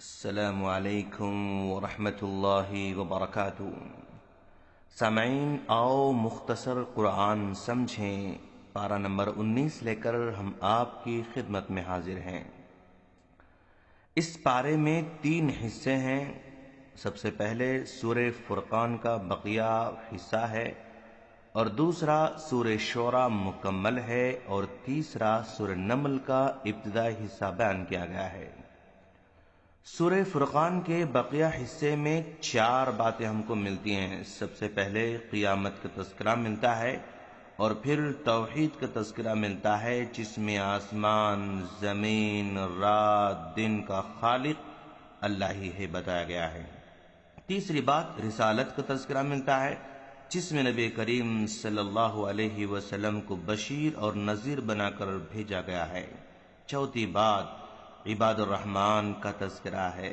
السلام علیکم ورحمۃ اللہ وبرکاتہ۔ سامعین، آؤ مختصر قرآن سمجھیں، پارہ نمبر 19 لے کر ہم آپ کی خدمت میں حاضر ہیں۔ اس پارے میں 3 حصے ہیں۔ سب سے پہلے سورہ فرقان کا بقیہ حصہ ہے، اور دوسرا سورہ شعراء مکمل ہے، اور تیسرا سورہ نمل کا ابتدائی حصہ بیان کیا گیا ہے۔ سورہ فرقان کے بقیہ حصے میں 4 باتیں ہم کو ملتی ہیں۔ سب سے پہلے قیامت کا تذکرہ ملتا ہے، اور پھر توحید کا تذکرہ ملتا ہے، جس میں آسمان، زمین، رات، دن کا خالق اللہ ہی ہے بتایا گیا ہے۔ تیسری بات رسالت کا تذکرہ ملتا ہے، جس میں نبی کریم صلی اللہ علیہ وسلم کو بشیر اور نذیر بنا کر بھیجا گیا ہے۔ چوتھی بات عباد الرحمن کا تذکرہ ہے،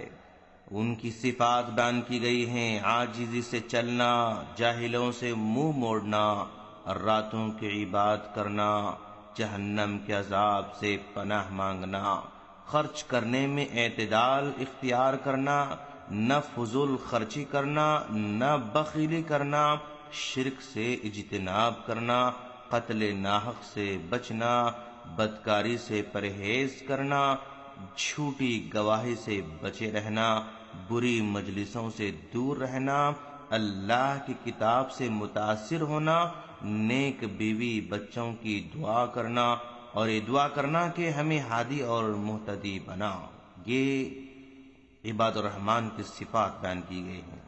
ان کی صفات بیان کی گئی ہیں: عاجزی سے چلنا، جاہلوں سے منہ موڑنا، راتوں کی عبادت کرنا، جہنم کے عذاب سے پناہ مانگنا، خرچ کرنے میں اعتدال اختیار کرنا، نہ فضول خرچی کرنا، نہ بخیلی کرنا، شرک سے اجتناب کرنا، قتل ناحق سے بچنا، بدکاری سے پرہیز کرنا، جھوٹی گواہی سے بچے رہنا، بری مجلسوں سے دور رہنا، اللہ کی کتاب سے متاثر ہونا، نیک بیوی بچوں کی دعا کرنا، اور یہ دعا کرنا کہ ہمیں ہادی اور مہتدی بنا۔ یہ عباد الرحمن کی صفات بیان کی گئی ہیں۔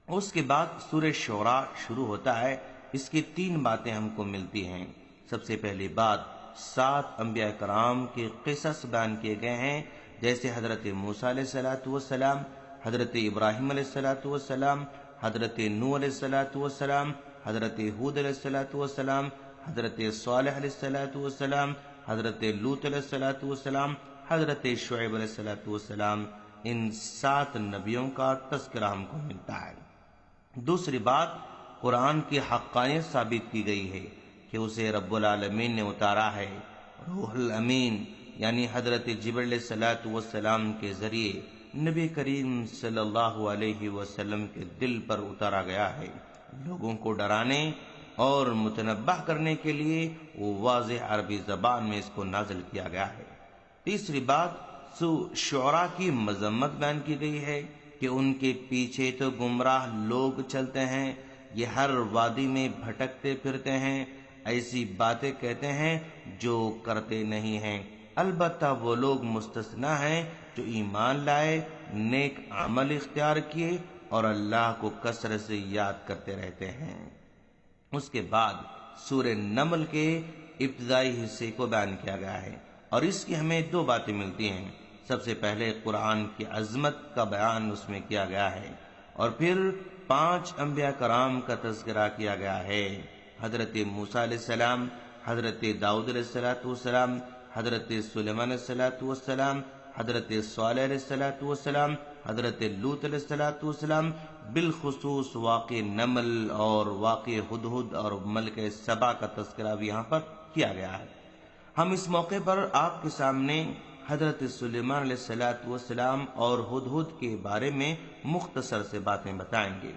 اس کے بعد سورہ شعراء شروع ہوتا ہے۔ اس کی 3 باتیں ہم کو ملتی ہیں۔ سب سے پہلی بات 7 انبیاء کرام کے قصص بیان کیے گئے ہیں، جیسے حضرت موسیٰ علیہ السلام، حضرت ابراہیم علیہ السلام، حضرت نوح علیہ السلام، حضرت ہود علیہ السلام، حضرت صالح علیہ السلام، حضرت لوط علیہ السلام، حضرت شعیب علیہ السلام۔ ان 7 نبیوں کا تذکرہ ہم کو ملتا ہے۔ دوسری بات قرآن کی حقانیت ثابت کی گئی ہے کہ اسے رب العالمین نے اتارا ہے۔ روح الامین یعنی حضرت جبرائیل علیہ السلام کے ذریعے نبی کریم صلی اللہ علیہ وسلم کے دل پر اتارا گیا ہے۔ لوگوں کو ڈرانے اور متنبہ کرنے کے لیے وہ واضح عربی زبان میں اس کو نازل کیا گیا ہے۔ تیسری بات شعراء کی مذمت بیان کی گئی ہے کہ ان کے پیچھے تو گمراہ لوگ چلتے ہیں، یہ ہر وادی میں بھٹکتے پھرتے ہیں، ایسی باتیں کہتے ہیں جو کرتے نہیں ہیں۔ البتہ وہ لوگ مستثنیٰ ہیں جو ایمان لائے، نیک عمل اختیار کیے، اور اللہ کو کثرت سے یاد کرتے رہتے ہیں۔ اس کے بعد سورہ نمل کے ابتدائی حصے کو بیان کیا گیا ہے، اور اس کی ہمیں 2 باتیں ملتی ہیں۔ سب سے پہلے قرآن کی عظمت کا بیان اس میں کیا گیا ہے، اور پھر 5 انبیاء کرام کا تذکرہ کیا گیا ہے: حضرت موسیٰ علیہ السلام، حضرت داؤد علیہ السلام، حضرت سلیمان علیہ السلام، حضرت صالح علیہ السلام، حضرت لوط علیہ السلام، بالخصوص واقع نمل اور واقع ہدہد اور ملکہ سبا کا تذکرہ بھی یہاں پر کیا گیا ہے۔ ہم اس موقع پر آپ کے سامنے حضرت سلیمان علیہ السلام اور ہدہد کے بارے میں مختصر سے باتیں بتائیں گے۔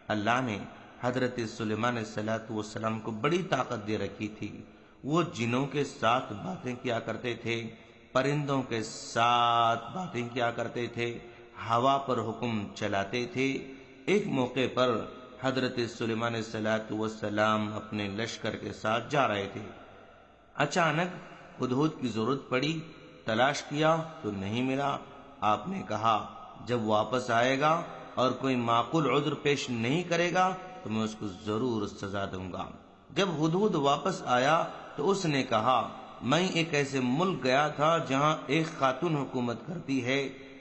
اللہ نے حضرت سلیمان علیہ السلام کو بڑی طاقت دے رکھی تھی۔ وہ جنوں کے ساتھ باتیں کیا کرتے تھے، پرندوں کے ساتھ باتیں کیا کرتے تھے، ہوا پر حکم چلاتے تھے۔ ایک موقع پر حضرت سلیمان علیہ السلام اپنے لشکر کے ساتھ جا رہے تھے۔ اچانک ہدہد کی ضرورت پڑی، تلاش کیا تو نہیں ملا۔ آپ نے کہا جب واپس آئے گا اور کوئی معقول عذر پیش نہیں کرے گا تو میں اس کو ضرور سزا دوں گا۔ جب ہدہد واپس آیا تو اس نے کہا میں ایک ایسے ملک گیا تھا جہاں ایک خاتون حکومت کرتی ہے،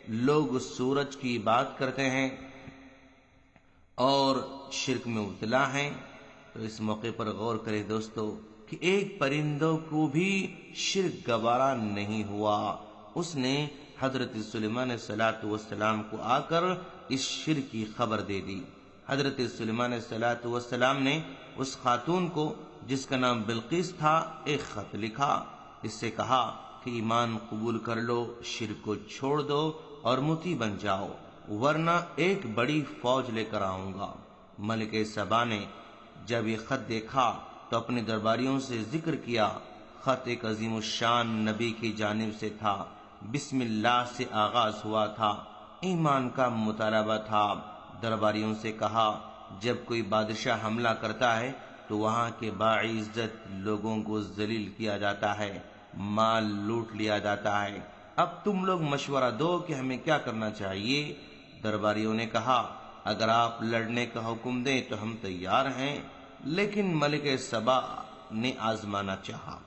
لوگ سورج کی بات کرتے ہیں اور شرک میں مبتلا ہیں۔ تو اس موقع پر غور کریں دوستو کہ ایک پرندوں کو بھی شرک گوارا نہیں ہوا۔ اس نے حضرت سلیمان علیہ السلام کو آ کر اس شرک کی خبر دے دی۔ حضرت سلیمان علیہ السلام نے اس خاتون کو جس کا نام بلقیس تھا ایک خط لکھا۔ اس سے کہا کہ ایمان قبول کر لو، شرک کو چھوڑ دو اور مطیع بن جاؤ، ورنہ ایک بڑی فوج لے کر آؤں گا۔ ملک سبا نے جب یہ خط دیکھا تو اپنے درباریوں سے ذکر کیا۔ خط ایک عظیم الشان نبی کی جانب سے تھا، بسم اللہ سے آغاز ہوا تھا، ایمان کا مطالبہ تھا۔ درباریوں سے کہا، جب کوئی بادشاہ حملہ کرتا ہے تو وہاں کے باعزت لوگوں کو ذلیل کیا جاتا ہے، مال لوٹ لیا جاتا ہے۔ اب تم لوگ مشورہ دو کہ ہمیں کیا کرنا چاہیے۔ درباریوں نے کہا، اگر آپ لڑنے کا حکم دیں تو ہم تیار ہیں، لیکن ملک سبا نے آزمانا چاہا،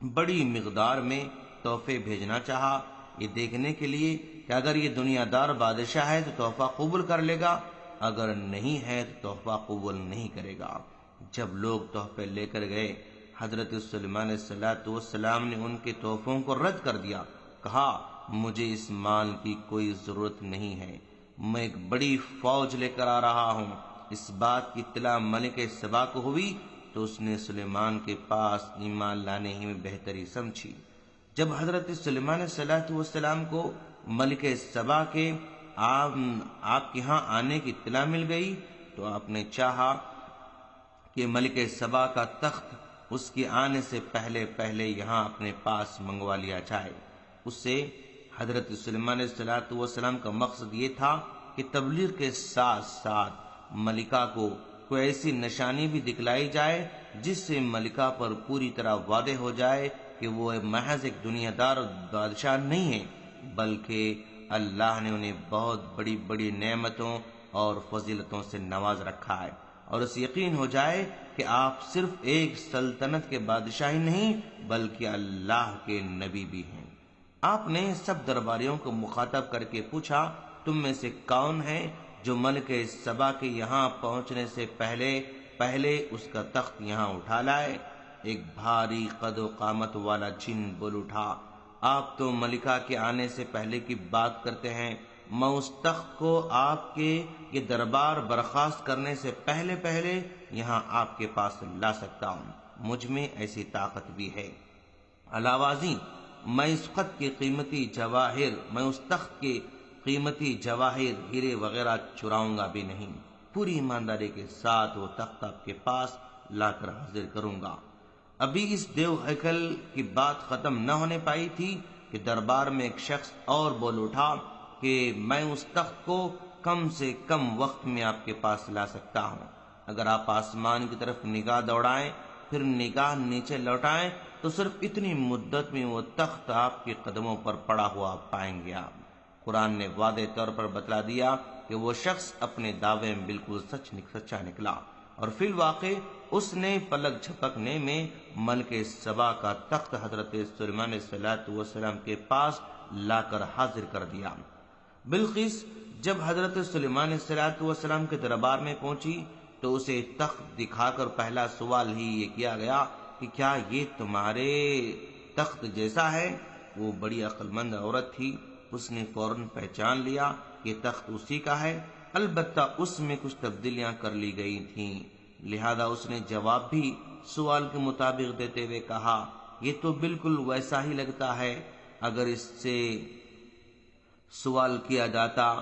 بڑی مقدار میں تحفے بھیجنا چاہا، یہ دیکھنے کے لیے کہ اگر یہ دنیا دار بادشاہ ہے تو تحفہ قبول کر لے گا، اگر نہیں ہے تو تحفہ قبول نہیں کرے گا۔ جب لوگ تحفے لے کر گئے، حضرت سلیمان علیہ السلام نے ان کے تحفوں کو رد کر دیا، کہا، مجھے اس مال کی کوئی ضرورت نہیں ہے، میں ایک بڑی فوج لے کر آ رہا ہوں۔ اس بات کی اطلاع ملک سبا کو ہوئی تو اس نے سلیمان کے پاس ایمان لانے ہی میں بہتری سمجھی۔ جب حضرت سلیمان علیہ السلام کو ملک سبا کے آپ کے ہاں آنے کی اطلاع مل گئی تو آپ نے چاہا کہ ملک سبا کا تخت اس کے آنے سے پہلے یہاں اپنے پاس منگوا لیا جائے۔ اس سے حضرت سلیمان علیہ السلام کا مقصد یہ تھا کہ تبلیغ کے ساتھ ساتھ ملکہ کو کوئی ایسی نشانی بھی دکھلائی جائے جس سے ملکہ پر پوری طرح واضح ہو جائے کہ وہ محض ایک دنیا دار بادشاہ نہیں ہے، بلکہ اللہ نے انہیں بہت بڑی بڑی نعمتوں اور فضیلتوں سے نواز رکھا ہے، اور اس یقین ہو جائے کہ آپ صرف ایک سلطنت کے بادشاہ ہی نہیں بلکہ اللہ کے نبی بھی ہیں۔ آپ نے سب درباریوں کو مخاطب کر کے پوچھا، تم میں سے کون ہے جو ملک سبا کے یہاں پہنچنے سے پہلے اس کا تخت یہاں اٹھا لائے؟ ایک بھاری قد و قامت والا جن بول اٹھا، آپ تو ملکہ کے آنے سے پہلے کی بات کرتے ہیں، میں اس تخت کو آپ کے یہ دربار برخاست کرنے سے پہلے یہاں آپ کے پاس لا سکتا ہوں، مجھ میں ایسی طاقت بھی ہے۔ علاوہ ازیں میں اس خط کے قیمتی جواہر، میں اس تخت کے قیمتی جواہر، ہیرے وغیرہ چراؤں گا بھی نہیں، پوری ایمانداری کے ساتھ وہ تخت آپ کے پاس لا کر حاضر کروں گا۔ ابھی اس دیو ہیکل کی بات ختم نہ ہونے پائی تھی کہ دربار میں ایک شخص اور بول اٹھا کہ میں اس تخت کو کم سے کم وقت میں آپ کے پاس لا سکتا ہوں، اگر آپ آسمان کی طرف نگاہ دوڑائیں پھر نگاہ نیچے لوٹائیں تو صرف اتنی مدت میں وہ تخت آپ کے قدموں پر پڑا ہوا پائیں گے آپ۔ قرآن نے واضح طور پر بتلا دیا کہ وہ شخص اپنے دعوے میں بالکل سچا نکلا، اور فی الواقع اس نے پلک جھپکنے میں ملک سبا کا تخت حضرت سلیمان علیہ السلام کے پاس لا کر حاضر کر دیا۔ بلقیس جب حضرت سلیمان علیہ السلام کے دربار میں پہنچی تو اسے تخت دکھا کر پہلا سوال ہی یہ کیا گیا کہ کیا یہ تمہارے تخت جیسا ہے؟ وہ بڑی عقل مند عورت تھی، اس نے فوراً پہچان لیا کہ تخت اسی کا ہے، البتہ اس میں کچھ تبدیلیاں کر لی گئی تھیں، لہذا اس نے جواب بھی سوال کے مطابق دیتے ہوئے کہا، یہ تو بالکل ویسا ہی لگتا ہے۔ اگر اس سے سوال کیا جاتا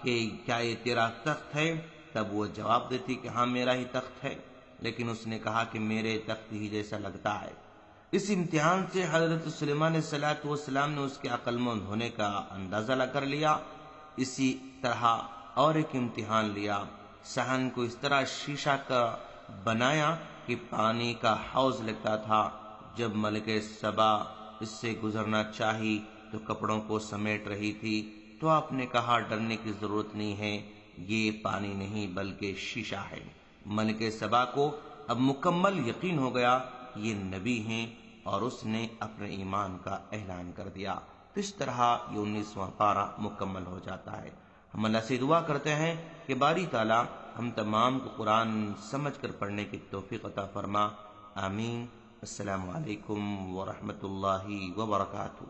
کہ کیا یہ تیرا تخت ہے تب وہ جواب دیتی کہ ہاں میرا ہی تخت ہے، لیکن اس نے کہا کہ میرے تخت ہی جیسا لگتا ہے۔ اس امتحان سے حضرت سلیمان علیہ السلام نے اس کے عقل مند ہونے کا اندازہ لگا کر لیا۔ اسی طرح اور ایک امتحان لیا، صحن کو اس طرح شیشہ کا بنایا کہ پانی کا حوض لگتا تھا، جب ملک سبا اس سے گزرنا چاہی تو کپڑوں کو سمیٹ رہی تھی تو آپ نے کہا، ڈرنے کی ضرورت نہیں ہے، یہ پانی نہیں بلکہ شیشہ ہے۔ ملک سبا کو اب مکمل یقین ہو گیا کہ یہ نبی ہیں اور اس نے اپنے ایمان کا اعلان کر دیا۔ تو اس طرح یہ 19واں پارہ مکمل ہو جاتا ہے۔ ہم اللہ سے دعا کرتے ہیں کہ باری تعالیٰ ہم تمام کو قرآن سمجھ کر پڑھنے کی توفیق عطا فرما، آمین۔ السلام علیکم ورحمۃ اللہ وبرکاتہ۔